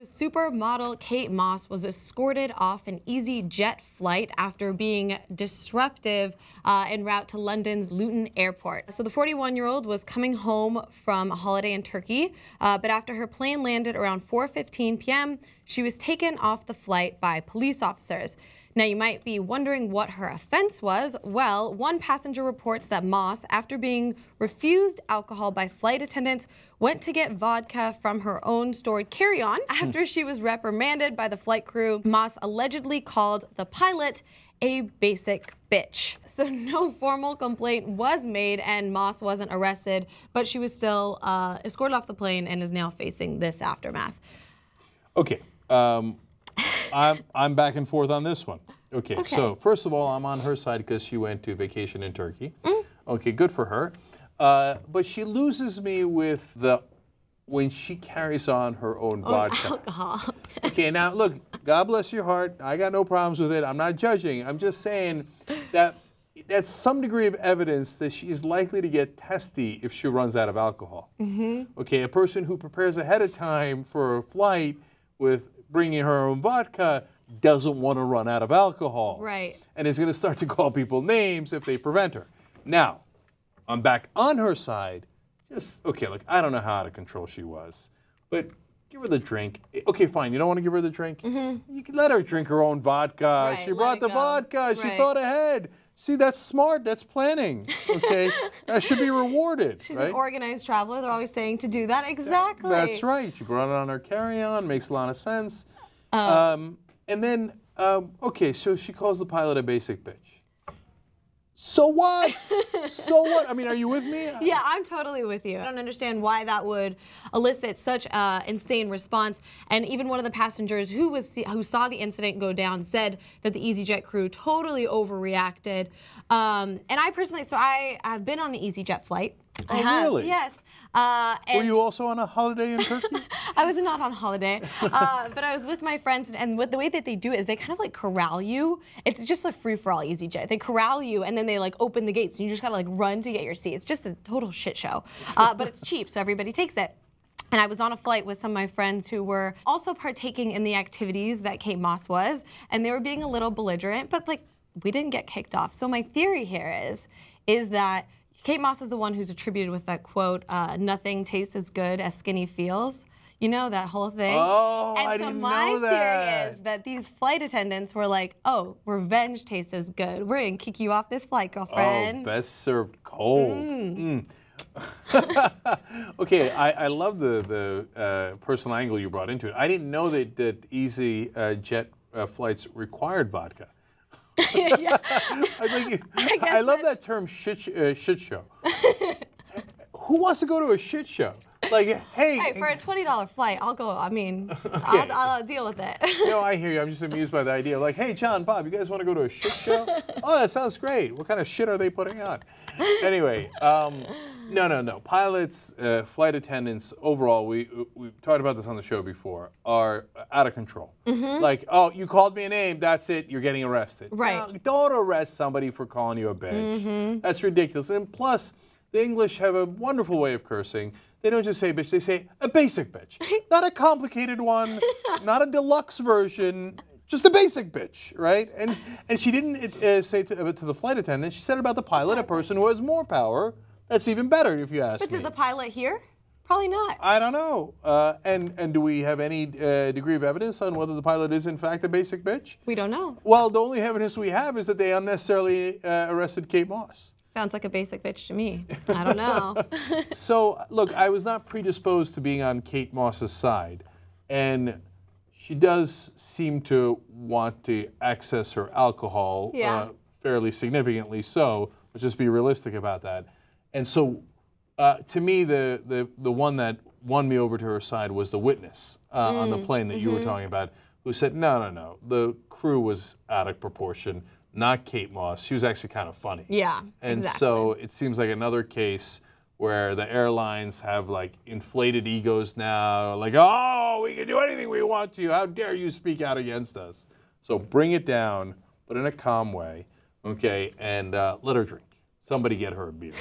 Supermodel Kate Moss was escorted off an easyJet flight after being disruptive en route to London's Luton airport. So the 41-year-old was coming home from a holiday in Turkey, but after her plane landed around 4:15 p.m., she was taken off the flight by police officers. Now, you might be wondering what her offense was. Well, one passenger reports that Moss, after being refused alcohol by flight attendants, went to get vodka from her own stored carry-on. After she was reprimanded by the flight crew, Moss allegedly called the pilot a basic bitch. So no formal complaint was made and Moss wasn't arrested, but she was still escorted off the plane and is now facing this aftermath. Okay. I'm back and forth on this one. Okay, so first of all, I'm on her side because she went to vacation in Turkey. Okay, good for her. But she loses me with when she carries on her own vodka. Alcohol. Okay, now look, God bless your heart. I got no problems with it. I'm not judging. I'm just saying that that's some degree of evidence that she is likely to get testy if she runs out of alcohol. Okay, a person who prepares ahead of time for a flight with bringing her own vodka doesn't want to run out of alcohol. Right. And is going to start to call people names if they prevent her. Now, I'm back on her side. Okay, look, I don't know how out of control she was, but give her the drink. Okay, fine, you don't want to give her the drink? You can let her drink her own vodka. Right, she brought the vodka. She thought ahead. See, that's smart. That's planning. Okay, that should be rewarded. She's right? an organized traveler. They're always saying to do that. Exactly. That's right. She brought it on her carry-on. Makes a lot of sense. And then, okay, so she calls the pilot a basic bitch. So what? So what? I mean, are you with me? Yeah, I'm totally with you. I don't understand why that would elicit such an insane response. And even one of the passengers who saw the incident go down said that the easyJet crew totally overreacted. And I personally, so I have been on an easyJet flight. Oh, really? Yes. Were you also on a holiday in Turkey? I was not on holiday, but I was with my friends, and the way that they do it is they kind of like corral you. It's just a free-for-all easyJet. They corral you, and then they like open the gates, and you just gotta like run to get your seat. It's just a total shit show, but it's cheap, so everybody takes it. And I was on a flight with some of my friends who were also partaking in the activities that Kate Moss was, and they were being a little belligerent, but like we didn't get kicked off. So my theory here is that Kate Moss is the one who's attributed with that quote, nothing tastes as good as skinny feels. You know, that whole thing? Oh, I didn't know that. And so my theory is that these flight attendants were like, oh, revenge tastes as good. We're going to kick you off this flight, girlfriend. Oh, best served cold. Okay, I love the personal angle you brought into it. I didn't know that easyJet flights required vodka. Yeah. I love that term, shit show. Who wants to go to a shit show? Like, hey, for a $20 flight, I'll go. I mean, okay. I'll deal with it. No, I hear you. I'm just amused by the idea. Like, hey, John, Bob, you guys want to go to a shit show? Oh, that sounds great. What kind of shit are they putting on? Anyway, no. Pilots, flight attendants, overall, we've talked about this on the show before, are out of control. Like, oh, you called me a name, that's it, you're getting arrested. Right. Now, don't arrest somebody for calling you a bitch. That's ridiculous. And plus, the English have a wonderful way of cursing. They don't just say bitch, they say a basic bitch. Not a complicated one, not a deluxe version, just a basic bitch, right? And she didn't say to the flight attendant, she said about the pilot, a person who has more power. That's even better, if you ask me. But did the pilot hear? Probably not. I don't know. And do we have any degree of evidence on whether the pilot is, in fact, a basic bitch? We don't know. Well, the only evidence we have is that they unnecessarily arrested Kate Moss. Sounds like a basic bitch to me. I don't know. So, look, I was not predisposed to being on Kate Moss's side. And she does seem to want to access her alcohol fairly significantly so. Let's just be realistic about that. And so, to me, the one that won me over to her side was the witness on the plane that you were talking about, who said, no, the crew was out of proportion, not Kate Moss. She was actually kind of funny. Yeah, and exactly. So it seems like another case where the airlines have like inflated egos now, like, oh, we can do anything we want to. How dare you speak out against us? So bring it down, but in a calm way, okay, and let her drink. Somebody get her a beer.